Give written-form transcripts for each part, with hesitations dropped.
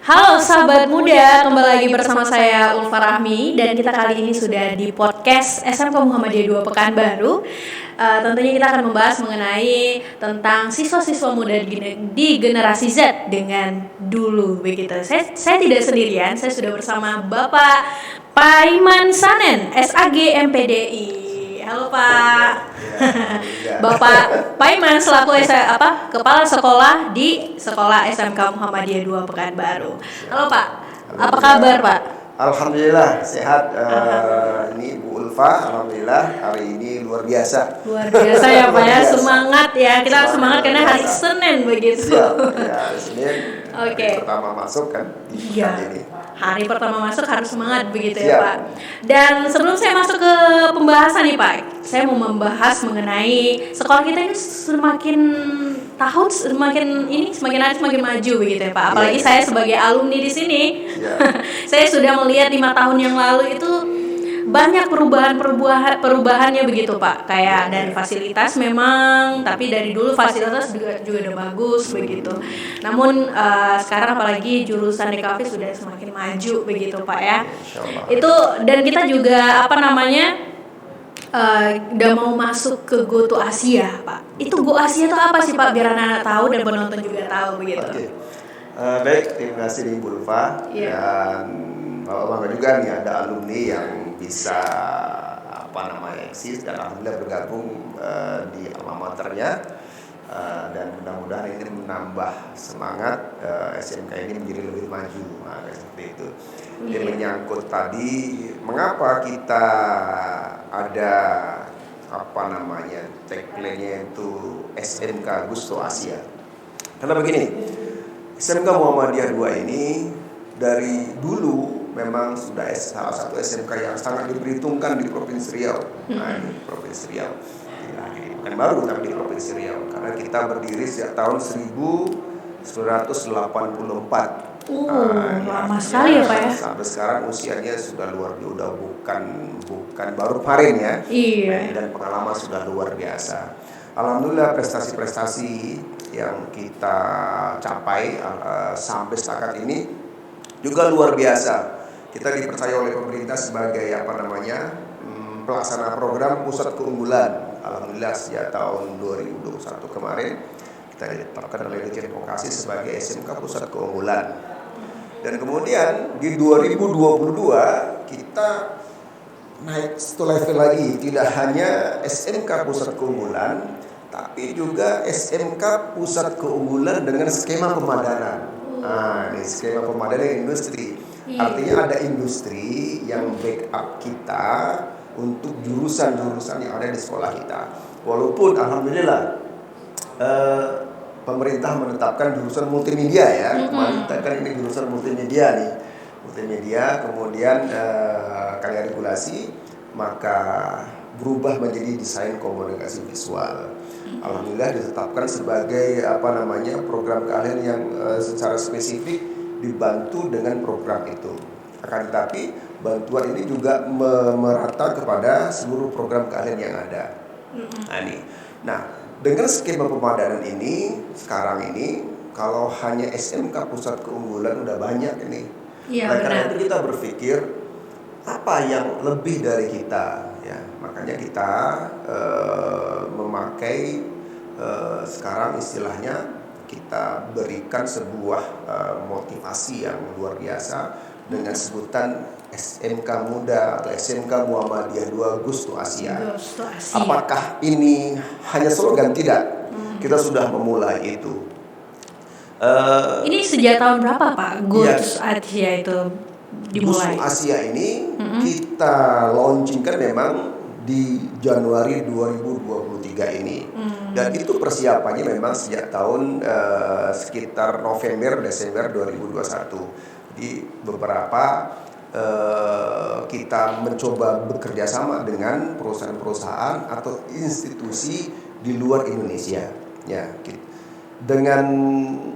Halo sahabat muda, kembali lagi bersama saya Ulfa Rahmi dan kita kali ini sudah di podcast SMK Muhammadiyah 2 Pekanbaru. Tentunya kita akan membahas mengenai tentang siswa-siswa muda di generasi Z dengan dulu begitu. Saya tidak sendirian, saya sudah bersama Bapak Paiman Sanen, SAG MPDI. Halo Pak. Bapak Paiman selaku Kepala Sekolah di Sekolah SMK Muhammadiyah 2 Pekanbaru. Halo Pak, apa kabar Pak? Alhamdulillah sehat. Ini Bu Ulfa, alhamdulillah hari ini luar biasa. Luar biasa ya Pak ya, semangat ya. Kita harus semangat karena hari Senin begitu. Siap, ya hari Senin. Oke. Hari pertama masuk kan di pekan ini. Hari pertama masuk harus semangat begitu ya Pak. Dan sebelum saya masuk ke pembahasan nih Pak, saya mau membahas mengenai sekolah kita ini semakin tahun semakin hari semakin maju begitu ya Pak. Apalagi saya sebagai alumni di sini, saya sudah melihat 5 tahun yang lalu itu banyak perubahannya begitu Pak. Kayak dari fasilitas memang, tapi dari dulu fasilitas juga udah bagus begitu. Namun sekarang apalagi jurusan DKV sudah semakin maju begitu Pak ya. Itu dan kita juga udah mau masuk ke Go to Asia Pak. Itu Go Asia itu apa sih Pak, biar anak-anak tahu dan penonton juga tahu begitu. Baik, terima kasih Bu Ulfa. Dan bangga juga nih ada alumni yang bisa eksis dan alhamdulillah bergabung di alma maternya, dan mudah-mudahan ini menambah semangat SMK ini menjadi lebih maju. Seperti itu. Ini menyangkut tadi mengapa kita ada tagline-nya itu SMK Gusto Asia. Karena begini, SMK Muhammadiyah 2 ini dari dulu memang sudah salah satu SMK yang sangat diperhitungkan di Provinsi Riau. Di Provinsi Riau. Tidak di Pekanbaru tapi di Provinsi Riau. Karena kita berdiri sejak tahun 1984. Lama sekali ya Pak ya. Sampai sekarang usianya sudah bukan baru kemarin ya. Iya. Dan pengalaman sudah luar biasa. Alhamdulillah prestasi-prestasi yang kita capai sampai setakat ini juga luar biasa. Kita dipercaya oleh pemerintah sebagai pelaksana program pusat keunggulan. Alhamdulillah sejak tahun 2021 kemarin kita ditetapkan oleh Dirjen Vokasi sebagai SMK pusat keunggulan. Dan kemudian di 2022 kita naik satu level lagi, tidak hanya SMK pusat keunggulan tapi juga SMK pusat keunggulan dengan skema pemadanan. Ini skema pemadanan industri. Artinya ada industri yang backup kita untuk jurusan-jurusan yang ada di sekolah kita. Walaupun alhamdulillah pemerintah menetapkan jurusan multimedia ya. Kemarin kita kan ini jurusan multimedia nih. Multimedia kemudian karya regulasi maka berubah menjadi desain komunikasi visual. Alhamdulillah ditetapkan sebagai program keahlian yang secara spesifik dibantu dengan program itu. Akan tetapi bantuan ini juga merata kepada seluruh program keahlian yang ada. Nah, dengan skema pemadanan ini sekarang ini kalau hanya SMK pusat keunggulan udah banyak ini. Karena itu kita berpikir apa yang lebih dari kita ya. Makanya kita memakai sekarang istilahnya kita berikan sebuah motivasi yang luar biasa dengan sebutan SMK Muda atau SMK Muhammadiyah 2 Gusto Asia. Apakah ini hanya slogan? Tidak. Kita sudah memulai itu. Ini sejak tahun berapa Pak Gusto Asia itu dimulai? Gusto Asia ini kita launchingkan memang di Januari 2023 ini. Dan itu persiapannya memang sejak tahun sekitar November-Desember 2021. Di beberapa kita mencoba bekerja sama dengan perusahaan-perusahaan atau institusi di luar Indonesia. Ya, dengan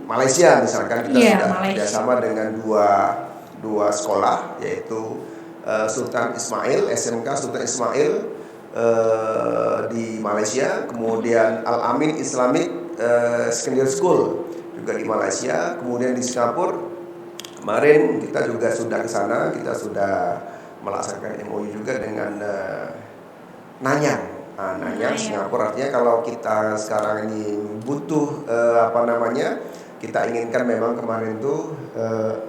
Malaysia misalkan kita sudah bekerjasama dengan dua sekolah yaitu Sultan Ismail, SMK Sultan Ismail di Malaysia, kemudian Al-Amin Islamic Secondary School juga di Malaysia, kemudian di Singapura Kemarin kita juga sudah ke sana, kita sudah melaksanakan MOU juga dengan Nanyang. Nanyang Singapura, artinya kalau kita sekarang ini butuh kita inginkan memang kemarin itu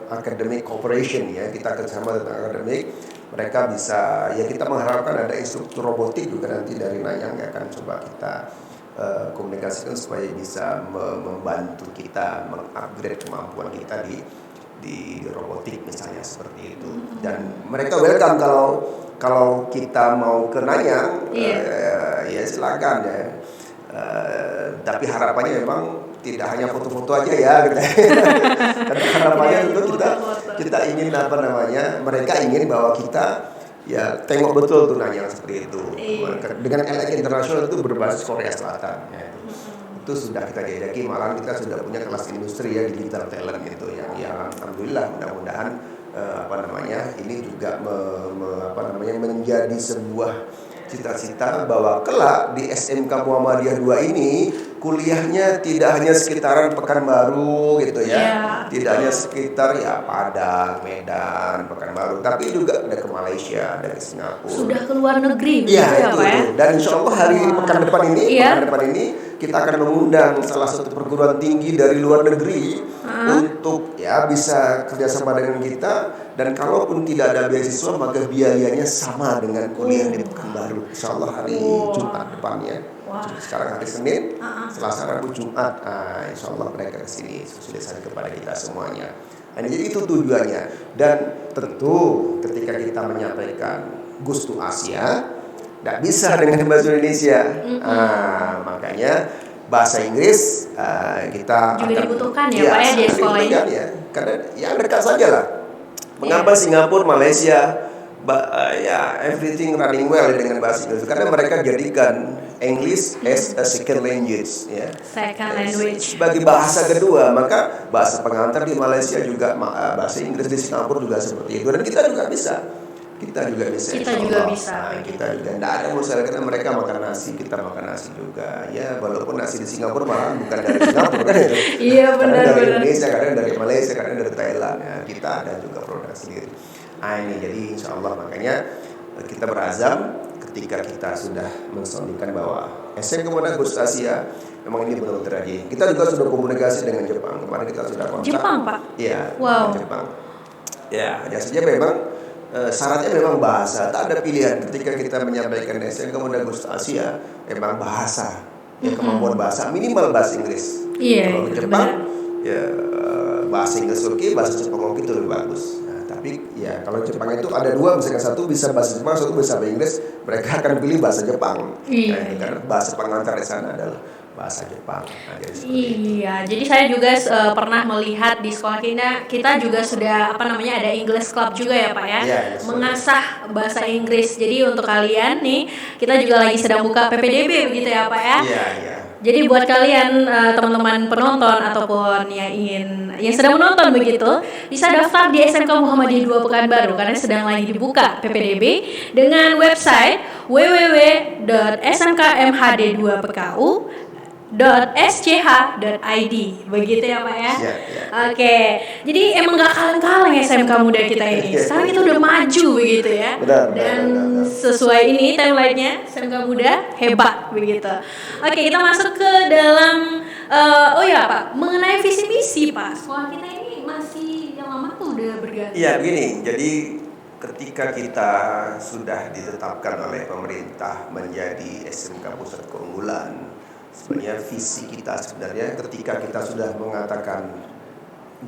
academic cooperation ya, kita kerjasama tentang akademik. Mereka bisa, ya kita mengharapkan ada instruktur robotik juga nanti dari Nanyang yang akan coba kita komunikasikan supaya bisa membantu kita mengupgrade kemampuan kita di robotik misalnya seperti itu. Dan mereka welcome kalau kita mau ke Nanyang, ya silakan ya. Tapi harapannya memang tidak hanya foto-foto aja ya, gitu. Karena harapannya tentu kita ingin mereka ingin bahwa kita ya tengok betul tuh Nanyang seperti itu. Dengan LX International itu berbasis Korea Selatan. Ya. Itu sudah kita jajaki, malah kita sudah punya kelas industri ya digital talent itu yang alhamdulillah mudah-mudahan ini juga menjadi sebuah cita-cita bahwa kelak di SMK Muhammadiyah 2 ini kuliahnya tidak hanya sekitaran Pekanbaru gitu ya. Tidak hanya sekitar ya Padang, Medan, Pekanbaru, tapi juga ada ke Malaysia, ada ke Singapura. Sudah ke luar negeri ya, Pak ya. Dan insya Allah pekan depan ini kita akan mengundang salah satu perguruan tinggi dari luar negeri untuk ya bisa kerjasama dengan kita, dan kalaupun tidak ada beasiswa maka biayanya sama dengan kuliah di Pekanbaru. Insya Allah hari Jumat depannya. Sekarang hari Senin, Selasa, Rabu, Jumat. Insya Allah mereka kesini sudah sampai kepada kita semuanya. Jadi itu tujuannya. Dan tentu ketika kita menyampaikan Gustu Asia, tidak bisa dengan bahasa Indonesia. Makanya bahasa Inggris kita juga dibutuhkan ya Pak ya di sekolah ini. Ya, karena yang dekat saja lah. Mengapa Singapura, Malaysia, everything running well dengan bahasa Inggris? Karena mereka jadikan English as a second language, ya. Second language. Sebagai bahasa kedua, maka bahasa pengantar di Malaysia juga, bahasa Inggris di Singapura juga seperti itu. Dan kita juga bisa. Kita juga bisa. Kita juga. Tidak ada masalah, karena mereka makan nasi, kita makan nasi juga. Ya, walaupun nasi di Singapura malah bukan dari Singapura kan ya. Iya benar. Kadang dari Indonesia, kadang dari Malaysia, kadang dari Thailand. Ya, kita ada juga produk sendiri. Ini jadi insya Allah makanya kita berazam ketika kita sudah mensondingkan bahwa SMK Muhammadiyah Gustu Asia memang ini benar-benar terjadi. Kita juga sudah komunikasi dengan Jepang. Kemarin kita sudah kontak. Jepang, Pak? Iya. Wow. Jepang. Ya, hanya saja memang syaratnya memang bahasa. Tak ada pilihan ketika kita menyampaikan SMK Muhammadiyah Gustu Asia, memang bahasa. Ya, kemampuan bahasa minimal bahasa Inggris. Iya. Kalau di Jepang, ya bahasa Inggris oke, bahasa Jepang oke itu lebih bagus. Tapi ya kalau Jepang itu ada dua, misalkan satu bisa bahasa Jepang, satu bisa bahasa Inggris, mereka akan pilih bahasa Jepang. Karena bahasa pengantar di sana adalah bahasa Jepang. Jadi saya juga pernah melihat di sekolah kita juga sudah ada English Club juga ya Pak ya, mengasah bahasa Inggris. Jadi untuk kalian nih, kita juga lagi sedang buka PPDB begitu ya Pak ya. Iya. Jadi buat kalian teman-teman penonton ataupun yang sedang menonton begitu, bisa daftar di SMK Muhammadiyah 2 Pekanbaru karena sedang lagi dibuka PPDB dengan website www.smkmhd2pku.sch.id begitu ya Pak ya. Oke. Jadi emang gak kaleng-kaleng SMK muda kita ini. Sekarang kita udah maju begitu ya. Dan sesuai ini timeline-nya SMK muda hebat begitu. Oke, kita masuk ke dalam Pak, mengenai visi misi Pak. Sekolah kita ini masih yang lama tuh udah berganti. Iya, begini. Jadi ketika kita sudah ditetapkan oleh pemerintah menjadi SMK Pusat Keunggulan, sebenarnya visi kita ketika kita sudah mengatakan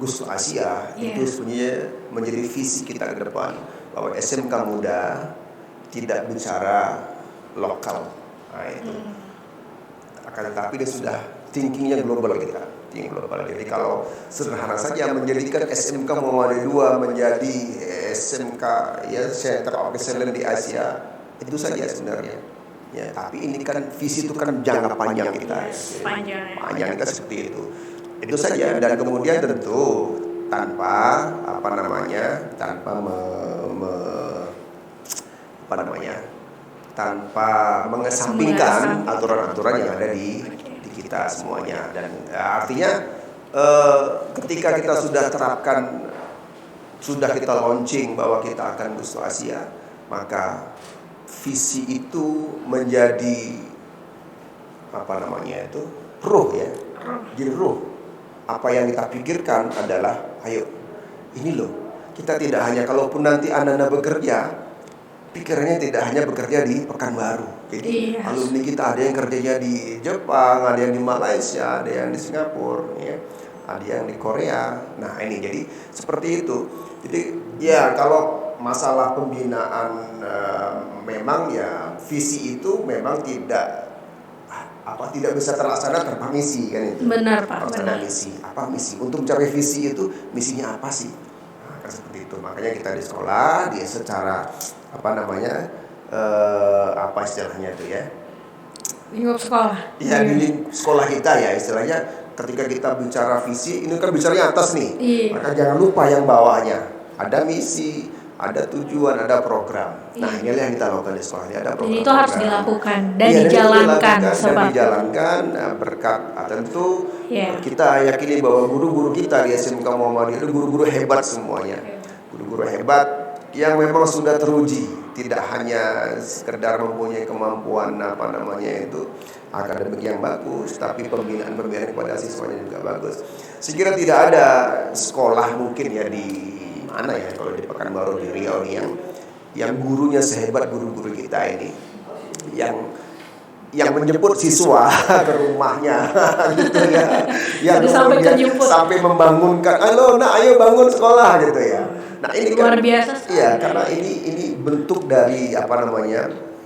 Gustu Asia, itu sebenarnya menjadi visi kita ke depan bahwa SMK muda tidak bicara lokal. Itu akan tetapi dia sudah thinkingnya global kita. Jadi kalau sederhana saja menjadikan SMK Muhammadiyah 2 menjadi SMK Center of Excellence di Asia, itu saja sebenarnya. Ya, tapi ini kan visi itu kan jangka panjang kita. Panjang kita seperti itu. Itu saja, dan kemudian tentu tanpa mengesampingkan aturan-aturan yang ada di kita semuanya. Dan artinya ketika kita sudah terapkan sudah kita launching bahwa kita akan Gusto Asia, maka visi itu menjadi ruh ya. Jadi ruh. Apa yang kita pikirkan adalah, ayo, ini loh, kita tidak hanya, kalaupun nanti anak-anak bekerja, pikirannya tidak hanya bekerja di Pekanbaru. Jadi alumni kita ada yang kerjanya di Jepang, ada yang di Malaysia, ada yang di Singapura, ya, ada yang di Korea. Nah ini jadi seperti itu. Jadi ya kalau masalah pembinaan memang ya visi itu memang tidak bisa terlaksana tanpa misi kan itu. Benar Pak. Benar. Misi. Apa misi? Untuk mencapai visi itu misinya apa sih? Nah, kan seperti itu. Makanya kita di sekolah dia secara apa istilahnya itu ya? Lingkup sekolah. Iya di sekolah kita ya istilahnya. Ketika kita bicara visi, ini kan bicaranya atas nih. Maka jangan lupa yang bawahnya. Ada misi, ada tujuan, ada program. Nah, inilah yang kita lakukan di sekolah. Ini ada program. Jadi itu harus dilakukan dan dijalankan. Dan dijalankan berkat tentu kita yakini bahwa guru-guru kita di SMK Muhammadiyah itu guru-guru hebat semuanya. Guru-guru hebat yang memang sudah teruji, tidak hanya sekedar mempunyai kemampuan akademik yang bagus, tapi pembinaan kepada siswanya juga bagus. Saya kira tidak ada sekolah mungkin ya di mana ya, kalau di Pekanbaru, di Riau nih yang gurunya sehebat guru-guru kita ini, yang menjemput siswa ke rumahnya gitu ya, yang sampai membangunkan, ayo bangun sekolah gitu ya. Nah ini luar biasa. Iya, karena ini bentuk dari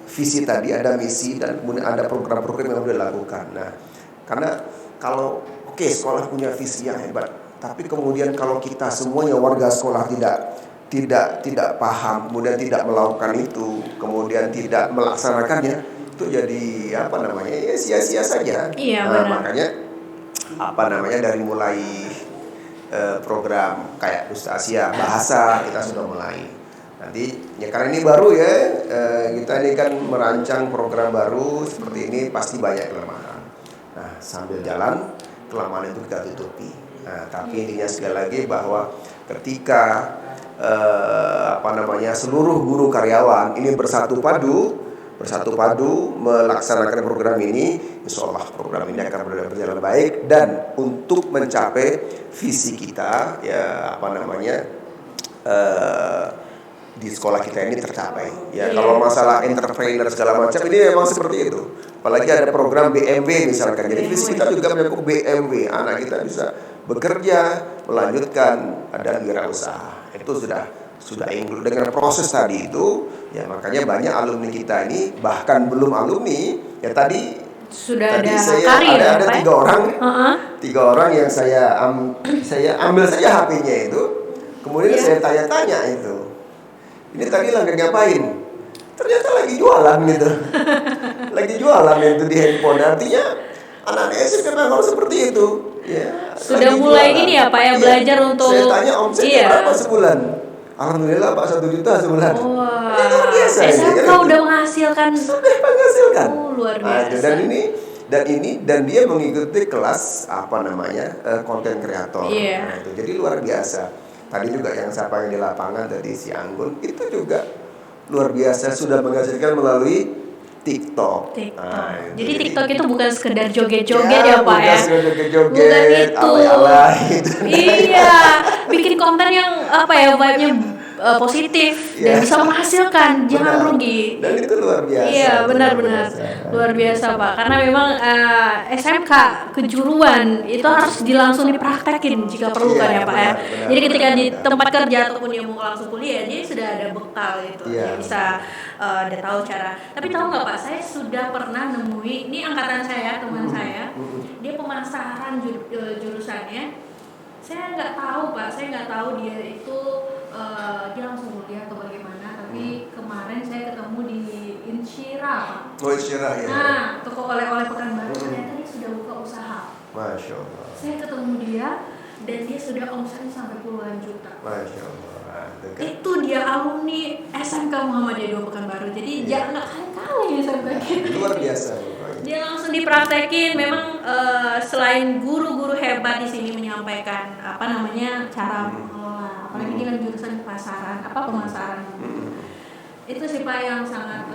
visi tadi, ada misi dan kemudian ada program-program yang sudah dilakukan. Nah, karena kalau sekolah punya visi yang hebat, tapi kemudian kalau kita semuanya warga sekolah tidak paham, kemudian tidak melakukan itu, kemudian tidak melaksanakannya, itu jadi ya sia-sia saja. Iya, nah, makanya dari mulai program kayak Gusto Asia bahasa kita sudah mulai. Nanti ya karena ini baru ya, kita ini kan merancang program baru seperti ini pasti banyak kelemahan. Nah sambil jalan kelemahan itu kita tutupi. Nah tapi intinya sekali lagi bahwa ketika seluruh guru karyawan ini bersatu padu melaksanakan program ini, insya Allah program ini akan berjalan baik dan untuk mencapai visi kita di sekolah kita ini tercapai. Ya kalau masalah entrepreneur segala macam ini memang seperti itu. Apalagi ada program BMW misalkan. Jadi visi kita juga mencakup BMW. Anak kita bisa bekerja, melanjutkan dan wirausaha. Itu sudah include dengan proses tadi itu. Ya makanya banyak alumni kita ini bahkan belum alumni ya tadi sudah ada karir, tiga orang yang saya ambil saja HP-nya itu, kemudian saya tanya-tanya itu, ini tadi lagi ngapain? Ternyata lagi jualan gitu, lagi jualan itu di handphone. Artinya anak-anak SMK harus seperti itu. Ya, sudah mulai jualan. Ini ya Pak ya belajar untuk. Saya tanya omsetnya berapa sebulan? Alhamdulillah Pak 1 juta sebulan. Wah. Luar biasa. SMK udah menghasilkan. Sudah menghasilkan. Luar biasa. Dan dia mengikuti kelas konten kreator. Nah, itu jadi luar biasa. Tadi juga yang saya panggil di lapangan tadi si Anggun itu juga luar biasa sudah menghasilkan melalui TikTok. Nah, jadi TikTok itu bukan sekedar joget-joget ya Pak ya. Joget-joget, bukan itu. Alay-alay gitu. Iya, bikin konten yang vibe-nya positif dan bisa menghasilkan, jangan rugi. Dan itu luar biasa. Iya, benar-benar luar biasa Pak. Karena memang SMK kejuruan itu harus langsung dipraktekin jika perlu kan ya Pak ya. Jadi ketika di tempat kerja ataupun dia mau langsung kuliah, dia sudah ada bekal itu, dia bisa udah tahu cara. Tapi tahu nggak Pak, saya sudah pernah nemui, ini angkatan saya, teman saya, dia pemasaran jurusannya. Saya nggak tahu Pak, saya nggak tahu dia itu dia langsung kuliah atau bagaimana. Tapi kemarin saya ketemu di Insyira Pak. Oh Insyira ya. Nah, toko oleh-oleh Pekanbaru, ternyata dia sudah buka usaha. Masya Allah. Saya ketemu dia dan dia sudah omsetnya sampai puluhan juta. Masya Allah. Itu dia alumni SMK Muhammadiyah 2 Pekanbaru. Jadi jangan kali-kali ya saya pikir. Luar biasa. Dia langsung dipraktekin. Memang selain guru-guru hebat di sini menyampaikan cara mengelola, apalagi apalagi kan jurusan pemasaran. Itu sih Pak yang sangat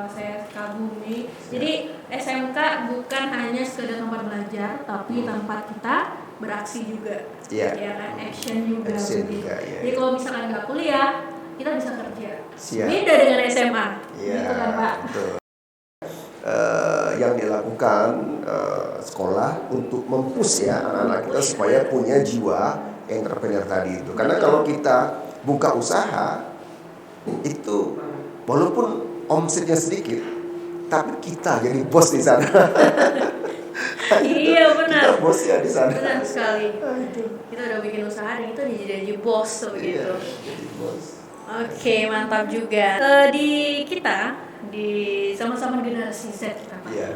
saya kagumi. Jadi SMK bukan hanya sekedar tempat belajar, tapi tempat kita beraksi juga, ya kan, action juga. Jadi kalau misalkan nggak kuliah, kita bisa kerja. Beda dengan SMA, gitu kan Pak. Betul. Yang dilakukan sekolah untuk mempush ya anak-anak kita supaya punya jiwa entrepreneur tadi itu. Karena kalau kita buka usaha itu walaupun omsetnya sedikit, tapi kita jadi bos di sana. Iya benar. Kita bosnya di sana. Benar sekali. Kita udah bikin usaha dan kita jadi bos begitu. Iya, jadi bos. Oke, mantap juga. Di sama-sama generasi Z kita Pak. Iya.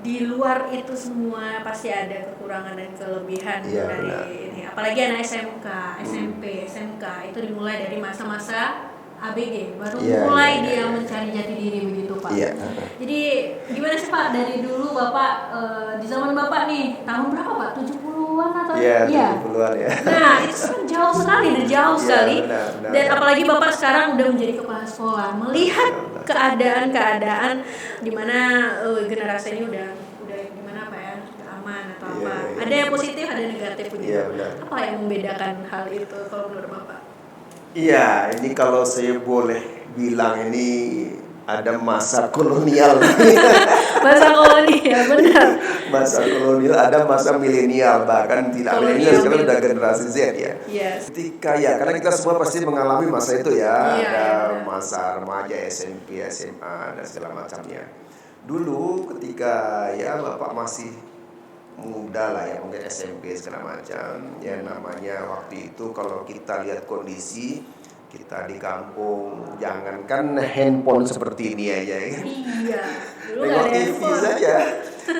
Di luar itu semua pasti ada kekurangan dan kelebihan dari ini. Apalagi anak SMK, SMP, SMK itu dimulai dari masa-masa ABG, baru mulai dia mencari jati diri begitu Pak. Jadi gimana sih Pak dari dulu Bapak di zaman Bapak nih tahun berapa Pak? 70-an atau? Iya, 70-an ya. Nah itu kan jauh sekali, benar. Dan apalagi Bapak sekarang udah menjadi kepala sekolah, melihat keadaan di mana generasi ini udah gimana Pak ya, aman atau apa? Ada yang positif, ada yang negatif begitu. Apa yang membedakan hal itu kalau menurut Bapak? Iya, ini kalau saya boleh bilang ini ada masa kolonial. Masa kolonial, benar. Masa kolonial, ada masa milenial, bahkan tidak milenial, sekarang udah generasi Z ya. Ketika karena kita semua pasti mengalami masa itu ya, ada masa remaja, SMP, SMA dan segala macamnya. Dulu ketika Bapak masih muda lah ya, mungkin SMP segala macam ya, namanya waktu itu kalau kita lihat kondisi kita di kampung, jangankan handphone seperti ini aja ya. Iya.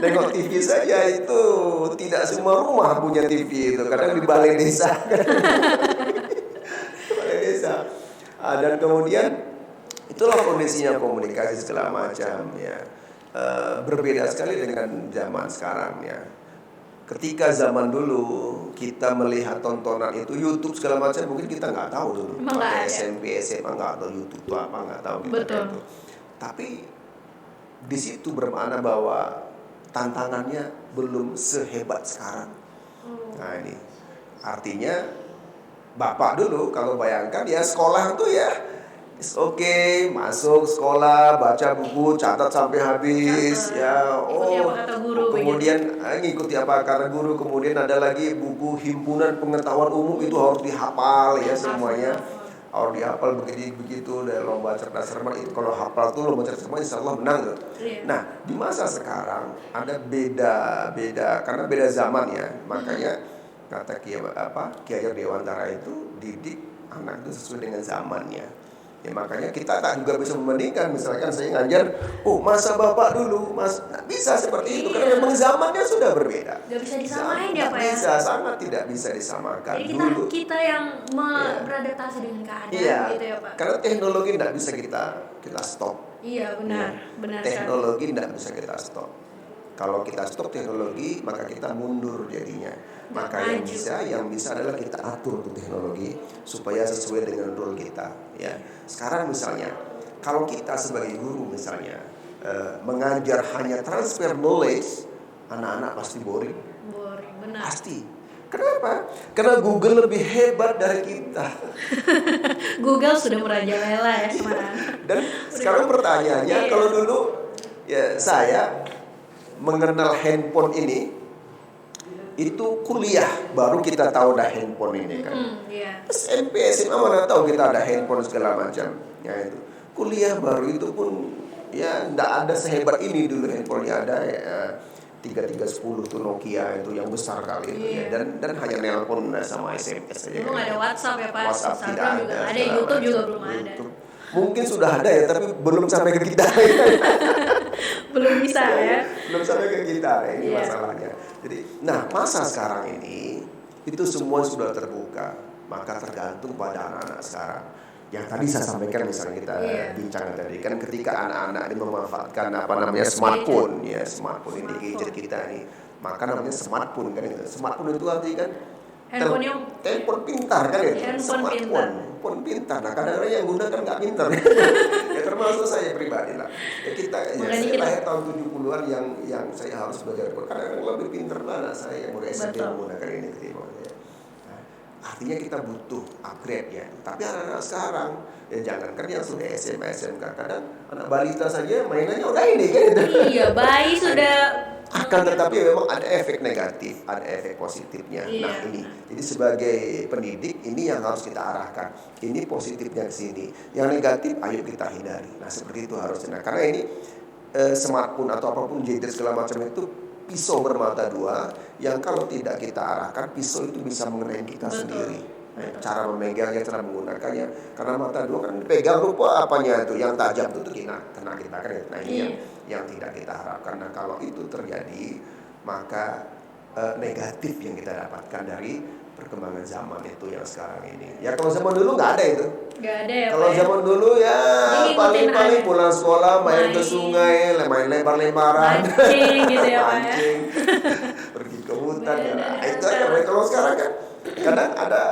Nengok TV saja itu tidak semua rumah punya TV itu, kadang di balai desa. Dan kemudian itulah kondisinya, komunikasi segala macam ya. Berbeda sekali dengan zaman sekarang ya. Ketika zaman dulu kita melihat tontonan itu YouTube segala macam, mungkin kita nggak tahu dulu. SMP, SMA nggak tahu YouTube itu apa, nggak tahu kita itu. Tapi di situ bermakna bahwa tantangannya belum sehebat sekarang. Nah ini artinya Bapak dulu kalau bayangkan ya sekolah tuh ya masuk sekolah, baca buku, catat sampai habis kemudian ngikuti apa kata guru, kemudian ada lagi buku himpunan pengetahuan umum itu harus dihafal ya semuanya. Harus dihafal begitu dari lomba cerdas cermat itu, kalau hafal tuh lomba cerdas cermat insyaallah menang tuh. Nah, di masa sekarang ada beda karena beda zaman ya. Makanya kata Ki Hajar Dewantara itu didik anak itu sesuai dengan zamannya. Ya makanya kita tak juga bisa membandingkan, misalkan saya ngajar, masa Bapak dulu, nggak bisa seperti itu karena memang zamannya sudah berbeda. Nggak bisa disamain ya Pak ya? Bisa, sangat tidak bisa disamakan. Jadi kita yang beradaptasi dengan keadaan gitu ya Pak? Karena teknologi tidak bisa kita stop. Iya benar teknologi tidak bisa kita stop. Kalau kita stop teknologi, maka kita mundur jadinya. Maka yang bisa adalah kita atur tuh teknologi supaya sesuai dengan role kita. Ya, sekarang misalnya, kalau kita sebagai guru misalnya mengajar hanya transfer knowledge, anak-anak pasti boring. Benar. Pasti. Kenapa? Karena Google lebih hebat dari kita. Google sudah merajalela ya teman-teman. Dan sekarang pertanyaannya, kalau dulu saya mengenal handphone ini itu kuliah baru kita tahu ada handphone ini kan. SMP, SMA mana tahu kita ada handphone segala macam. Ya itu. Kuliah baru itu pun enggak ada sehebat ini dulu handphonenya ada 3310 tuh Nokia itu yang besar kali itu ya, dan hanya nelpon sama SMS saja. Belum ada WhatsApp ya Pak. WhatsApp tidak ada. Ada YouTube juga belum ada. Mungkin sudah ada ya, tapi belum sampai ke kita. Belum bisa ya. Belum sampai ke kita ini masalahnya. Jadi, masa sekarang ini itu semua sudah terbuka, maka tergantung pada anak-anak sekarang. Yang tadi saya sampaikan misalnya kita bincang tadi kan, ketika anak-anak ini memanfaatkan smartphone ini gadget kita ini, maka namanya smartphone kan itu. Smartphone itu artinya kan Telepon pintar kan itu, handphone pintar. Nah kadang-kadang yang gunakan nggak pintar. Ya termasuk saya pribadi lah. Ya saya lahir tahun 70-an yang saya harus belajar. Kadang-kadang lebih pintar anak saya yang udah SMP menggunakan ini ketimbang saya. Nah, artinya kita butuh upgrade ya. Tapi anak-anak sekarang ya jangankan yang sudah SMA SMK, kadang anak balita saja mainannya udah ini kan itu. Iya, bayi sudah. Akan tetapi memang ada efek negatif, ada efek positifnya. Iya. Nah ini, jadi sebagai pendidik ini yang harus kita arahkan. Ini positifnya ke sini, yang negatif ayo kita hindari. Nah seperti itu harusnya. Nah, karena ini smartphone atau apapun gadget segala macam itu pisau bermata dua, yang kalau tidak kita arahkan pisau itu bisa mengenai kita sendiri. Nah, cara memegangnya, cara menggunakannya, karena mata dua kan dipegang rupa apanya itu yang tajam itu kena kita kan. Nah ini yang tidak kita harapkan. Nah kalau itu terjadi maka negatif yang kita dapatkan dari perkembangan zaman itu yang sekarang ini. Ya kalau zaman dulu nggak ada itu. Nggak ada ya. Kalau zaman dulu ya paling pulang sekolah main ke sungai, main lempar-lemparan, mancing gitu ya Pak ya. Pergi ke hutan ya. Itu aja. Kalau sekarang kan kadang ada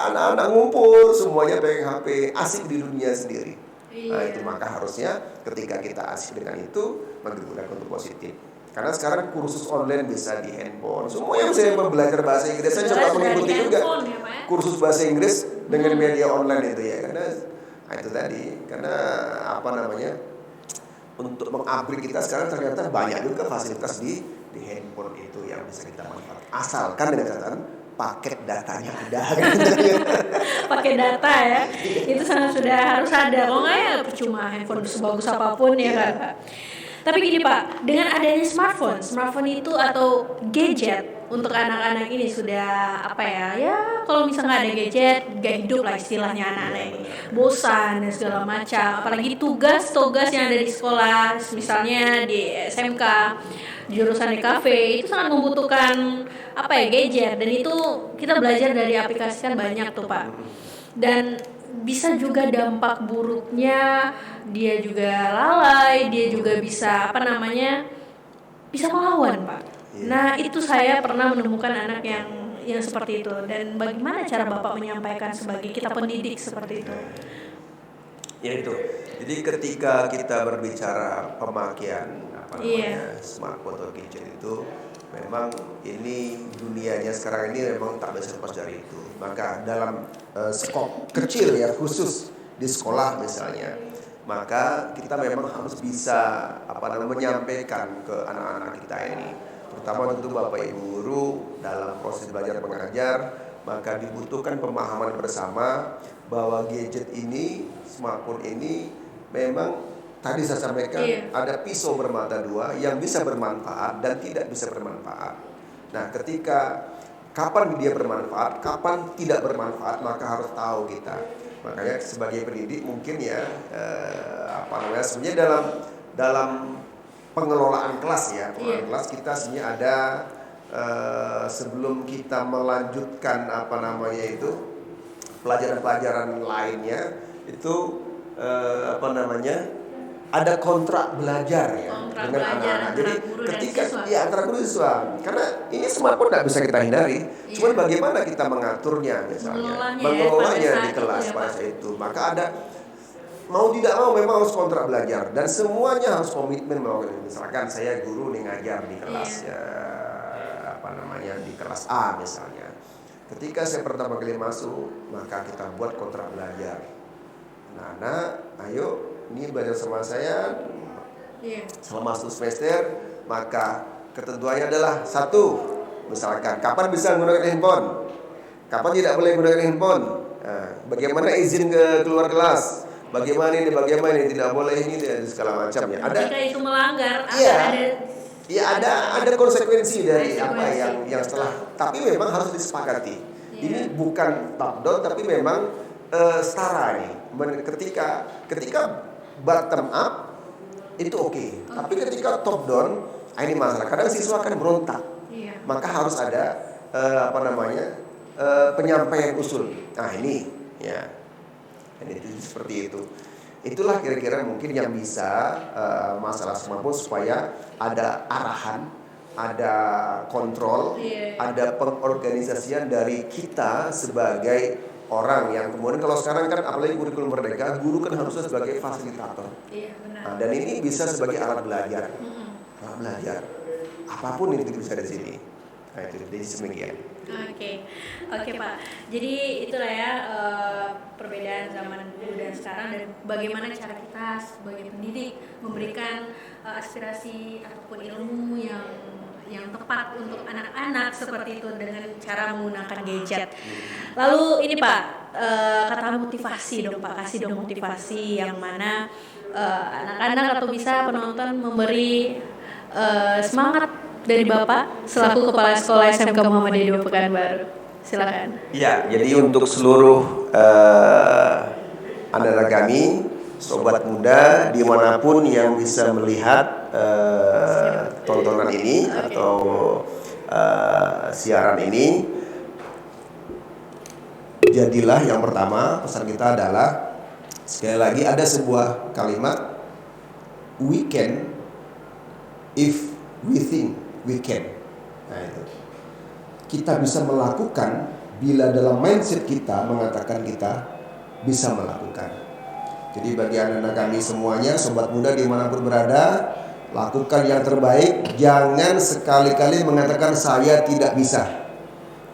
anak-anak ngumpul semuanya pegang HP, asik di dunia sendiri. Nah itu maka harusnya ketika kita asik dengan itu menggunakan untuk positif. Karena sekarang kursus online bisa di handphone. Semua yang saya belajar bahasa Inggris saya coba mengikuti juga kursus bahasa Inggris dengan media online itu ya. Karena itu tadi, karena untuk mengupgrade kita sekarang ternyata banyak juga fasilitas di handphone itu yang bisa kita manfaatkan. Asalkan dengan catatan paket datanya ada. Pakai data ya, itu sudah harus ada. Kalau nggak ya percuma handphone sebagus apapun ya kan Pak. Tapi gini Pak, dengan adanya smartphone itu atau gadget untuk anak-anak ini sudah ya kalau misalnya nggak ada gadget, gak hidup lah istilahnya anak-anak ini, bosan dan segala macam. Apalagi tugas yang ada di sekolah, misalnya di SMK, jurusan DKV itu sangat membutuhkan gadget, dan itu kita belajar dari aplikasi kan banyak tuh Pak. Dan bisa juga dampak buruknya, dia juga lalai, dia juga bisa bisa melawan Pak. Nah itu saya pernah menemukan anak yang seperti itu. Dan bagaimana cara Bapak menyampaikan sebagai kita pendidik seperti itu? Ya itu. Jadi ketika kita berbicara pemakaian smartphone atau gadget itu, memang ini dunianya sekarang ini memang tak bisa lepas dari itu. Maka dalam skop kecil ya, khusus di sekolah misalnya, maka kita memang harus bisa menyampaikan ke anak-anak kita ini, terutama tentu Bapak Ibu guru dalam proses belajar mengajar, maka dibutuhkan pemahaman bersama bahwa gadget ini, smartphone ini memang tadi saya sampaikan ada pisau bermata dua yang bisa bermanfaat dan tidak bisa bermanfaat. Nah, ketika kapan dia bermanfaat, kapan tidak bermanfaat, maka harus tahu kita. Makanya sebagai pendidik mungkin sebenarnya dalam pengelolaan kelas ya, kelas kita sebenarnya ada sebelum kita melanjutkan pelajaran-pelajaran lainnya itu ada kontrak belajar ya dengan anak-anak. Jadi ketika antara guru dan siswa, karena ini smartphone tidak bisa kita hindari. Cuman bagaimana kita mengaturnya misalnya, mengelolanya di kelas pada saat itu. Maka ada mau tidak mau memang harus kontrak belajar dan semuanya harus komitmen melakukan. Misalkan saya guru nih ngajar di kelas di kelas A misalnya. Ketika saya pertama kali masuk, maka kita buat kontrak belajar. Nah, ayo ini belajar sama saya selama 1 semester, maka ketentuannya adalah 1, misalkan kapan bisa menggunakan handphone, kapan tidak boleh menggunakan handphone, bagaimana izin ke keluar kelas, bagaimana ini tidak boleh ini dan segala macamnya. Jika itu melanggar, ada konsekuensi dari yang setelah. Tapi memang harus disepakati. Ini bukan top down, tapi memang setara nih. Ketika bottom up itu oke. Tapi ketika top down, ini masalah. Kadang siswa akan berontak. Maka harus ada penyampaian usul. Nah ini ya. Ini seperti itu. Itulah kira-kira mungkin yang bisa masalah smartphone supaya ada arahan ada kontrol, ada pengorganisasian dari kita sebagai orang yang kemudian kalau sekarang kan apalagi kurikulum merdeka, guru kan harusnya sebagai fasilitator. Nah, dan ini bisa sebagai alat belajar. Alat belajar. Apapun itu bisa di sini. Nah, itu jadi demikian. Oke Pak. Jadi itulah ya perbedaan zaman dulu dan sekarang dan bagaimana cara kita sebagai pendidik memberikan aspirasi ataupun ilmu yang tepat untuk anak-anak seperti itu dengan cara menggunakan gadget. Lalu ini Pak, kata motivasi dong Pak, kasih dong motivasi yang mana anak-anak atau bisa penonton memberi semangat dari Bapak selaku Kepala Sekolah SMK Muhammadiyah 2 Pekanbaru. Silakan. Ya, jadi untuk seluruh anak-anak kami, sobat muda dimanapun yang bisa melihat tontonan ini atau siaran ini, jadilah yang pertama pesan kita adalah sekali lagi ada sebuah kalimat, we can if we think we can. Nah itu. Kita bisa melakukan bila dalam mindset kita mengatakan kita bisa melakukan. Jadi bagi anak-anak kami semuanya, sobat muda dimanapun berada, lakukan yang terbaik. Jangan sekali-kali mengatakan saya tidak bisa.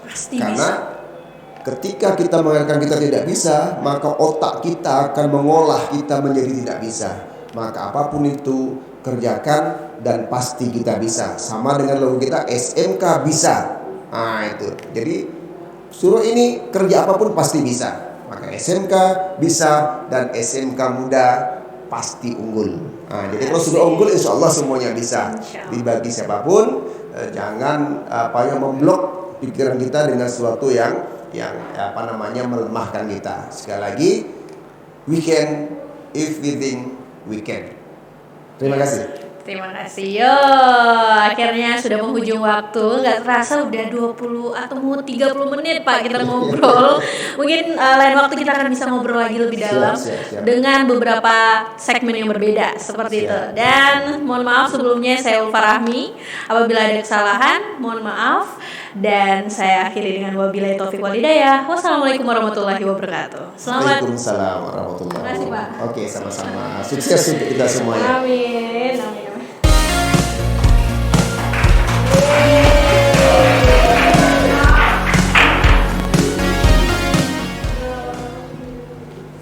Pasti Karena bisa. ketika kita mengatakan kita tidak bisa, maka otak kita akan mengolah kita menjadi tidak bisa. Maka apapun itu kerjakan dan pasti kita bisa. Sama dengan logo kita SMK bisa. Nah itu. Jadi suruh ini kerja apapun pasti bisa. Maka SMK bisa dan SMK muda pasti unggul. Nah, jadi kalau sudah unggul insya Allah semuanya bisa. Dibagi siapapun, jangan memblok pikiran kita dengan sesuatu yang melemahkan kita. Sekali lagi, we can if we think we can. Terima kasih. Terima kasih. Yo, akhirnya sudah penghujung waktu. Gak terasa udah 20 atau mau 30 menit Pak kita ngobrol. Mungkin lain waktu kita akan bisa ngobrol lagi lebih dalam siap. dengan beberapa segmen yang berbeda seperti itu. Dan mohon maaf sebelumnya saya Ulfa Rahmi. Apabila ada kesalahan, mohon maaf. Dan saya akhiri dengan wabillahi taufiq wal hidayah. Wassalamualaikum warahmatullahi wabarakatuh. Selamat. Waalaikumsalam warahmatullahi wabarakatuh. Terima kasih, Pak. Oke, sama-sama. Sukses untuk kita semuanya. Amin.